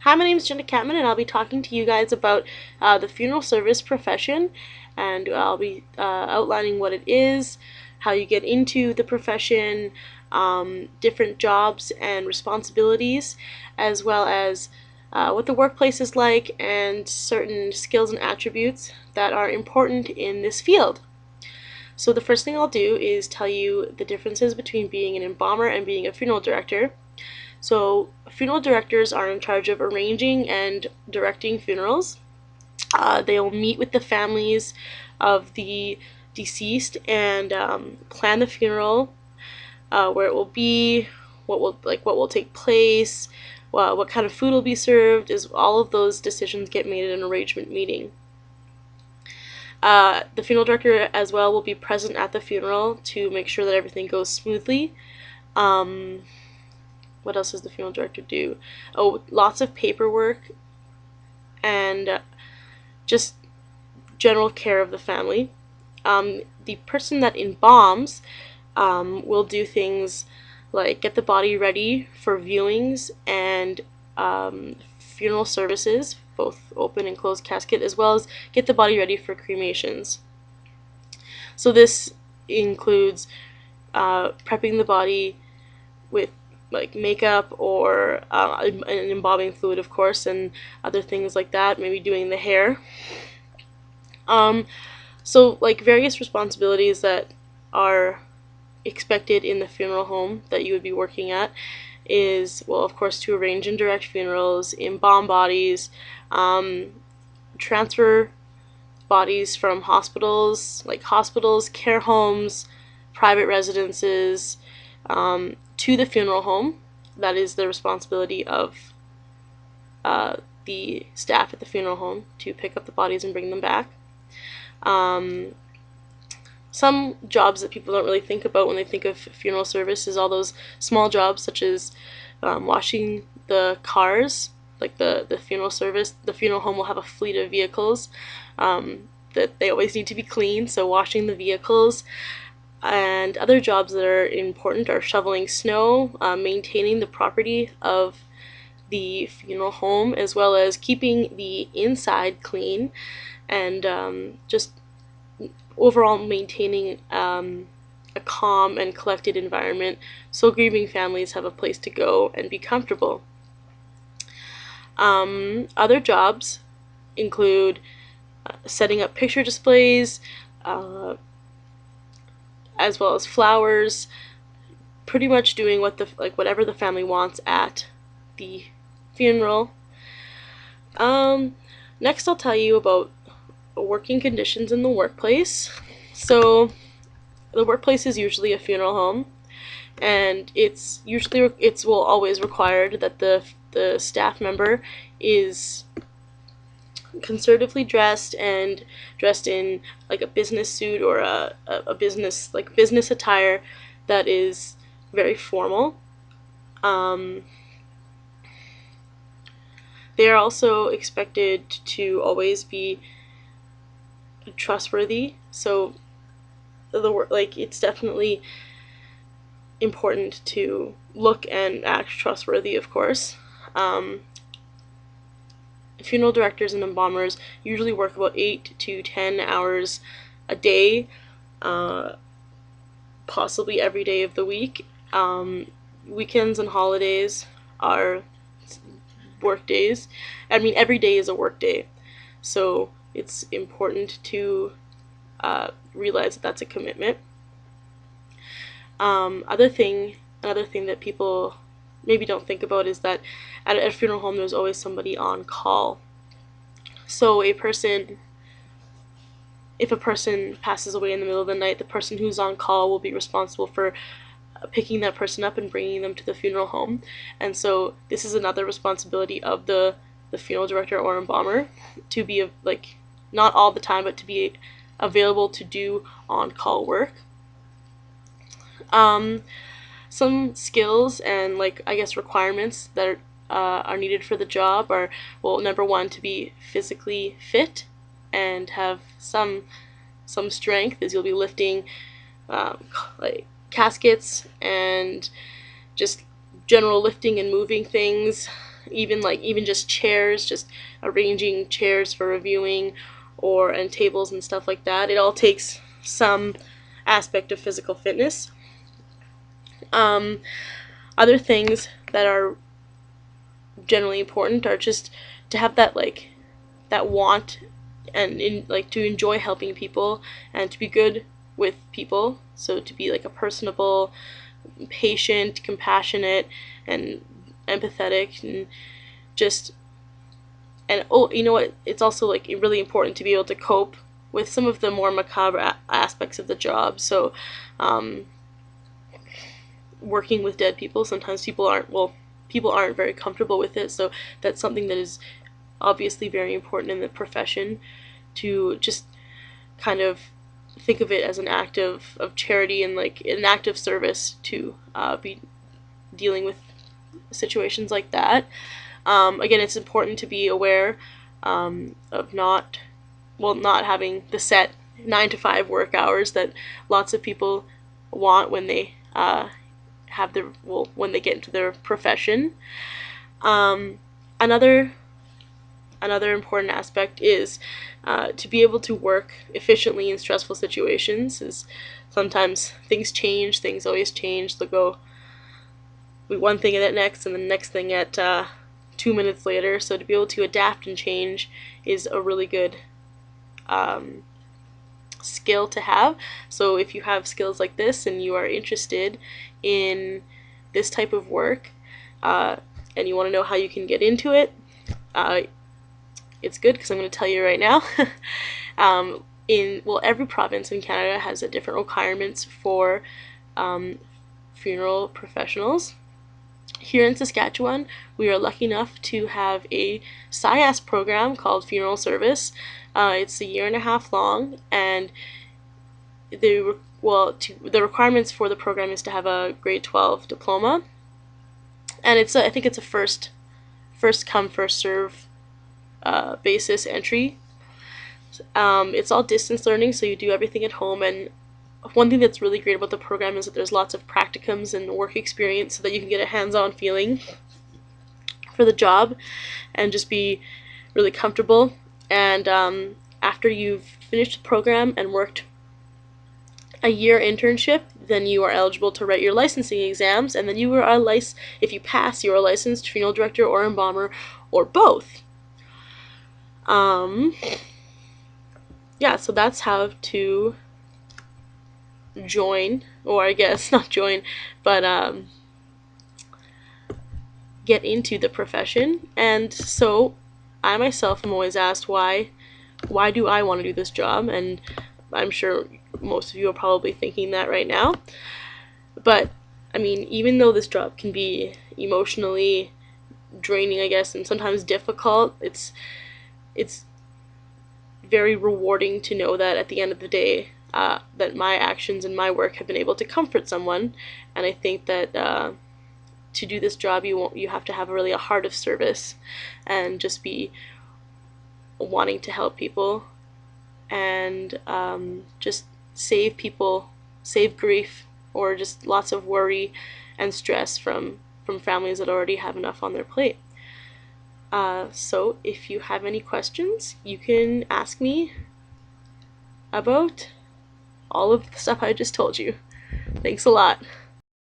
Hi, my name is Jenna Catman, and I'll be talking to you guys about the funeral service profession, and I'll be outlining what it is, how you get into the profession, different jobs and responsibilities, as well as what the workplace is like and certain skills and attributes that are important in this field. So the first thing I'll do is tell you the differences between being an embalmer and being a funeral director. So funeral directors are in charge of arranging and directing funerals. They will meet with the families of the deceased and plan the funeral, where it will be, what will take place, what kind of food will be served. Is all of those decisions get made at an arrangement meeting. The funeral director as well will be present at the funeral to make sure that everything goes smoothly. What else does the funeral director do? Oh, lots of paperwork and just general care of the family. The person that embalms will do things like get the body ready for viewings and funeral services, both open and closed casket, as well as get the body ready for cremations. So this includes prepping the body with like makeup or an embalming fluid, of course, and other things like that, maybe doing the hair. So like various responsibilities that are expected in the funeral home that you would be working at is, well, of course, to arrange and direct funerals, embalm bodies, transfer bodies from hospitals, care homes, private residences, to the funeral home. That is the responsibility of the staff at the funeral home to pick up the bodies and bring them back. Some jobs that people don't really think about when they think of funeral service is all those small jobs such as washing the cars. Like the funeral service, the funeral home will have a fleet of vehicles that they always need to be clean, so washing the vehicles. And other jobs that are important are shoveling snow, maintaining the property of the funeral home, as well as keeping the inside clean, and just overall maintaining a calm and collected environment so grieving families have a place to go and be comfortable. Other jobs include setting up picture displays, as well as flowers, pretty much doing whatever the family wants at the funeral. Next I'll tell you about working conditions in the workplace. So the workplace is usually a funeral home, and it will always required that the staff member is conservatively dressed and dressed in like a business suit or a business attire that is very formal. They are also expected to always be trustworthy. So it's definitely important to look and act trustworthy, of course. Funeral directors and embalmers usually work about 8 to 10 hours a day, possibly every day of the week. Weekends and holidays are work days. I mean, every day is a work day, so it's important to realize that that's a commitment. Another thing that people maybe don't think about is that at a funeral home there's always somebody on call. So if a person passes away in the middle of the night, the person who's on call will be responsible for picking that person up and bringing them to the funeral home. And so this is another responsibility of the funeral director or embalmer, to be not all the time, but to be available to do on-call work. Some skills and requirements that are needed for the job are, well, number one, to be physically fit and have some strength, as you'll be lifting caskets and just general lifting and moving things, even just chairs, just arranging chairs for reviewing, and tables and stuff like that. It all takes some aspect of physical fitness. Other things that are generally important are just to have that want and to enjoy helping people and to be good with people. So to be like a personable, patient, compassionate, and empathetic, and just you know what? It's also like really important to be able to cope with some of the more macabre aspects of the job. So, working with dead people, sometimes people aren't very comfortable with it. So that's something that is obviously very important in the profession, to just kind of think of it as an act of charity and like an act of service to be dealing with situations like that. Again, it's important to be aware of not having the set 9 to 5 work hours that lots of people want when they when they get into their profession. Another important aspect is to be able to work efficiently in stressful situations. Is sometimes things change, things always change. They'll go one thing at next, and the next thing at 2 minutes later. So to be able to adapt and change is a really good skill to have. So if you have skills like this and you are interested in this type of work, and you want to know how you can get into it, it's good because I'm going to tell you right now. Every province in Canada has a different requirements for funeral professionals. Here in Saskatchewan, we are lucky enough to have a SciAS program called Funeral Service. It's 1.5 years long, and the requirements for the program is to have a grade 12 diploma, and I think it's a first come first serve basis entry. It's all distance learning, so you do everything at home, and one thing that's really great about the program is that there's lots of practicums and work experience so that you can get a hands-on feeling for the job and just be really comfortable. And after you've finished the program and worked a year internship, then you are eligible to write your licensing exams, and then if you pass, you are a licensed funeral director or embalmer or both. So that's how to join, or I guess not join, but get into the profession. And so I myself am always asked, why do I want to do this job? And I'm sure most of you are probably thinking that right now. But I mean, even though this job can be emotionally draining, I guess, and sometimes difficult, it's very rewarding to know that at the end of the day, that my actions and my work have been able to comfort someone. And I think that to do this job, you have to have really a heart of service and just be wanting to help people and just save people, save grief, or just lots of worry and stress from families that already have enough on their plate. So if you have any questions, you can ask me about all of the stuff I just told you. Thanks a lot.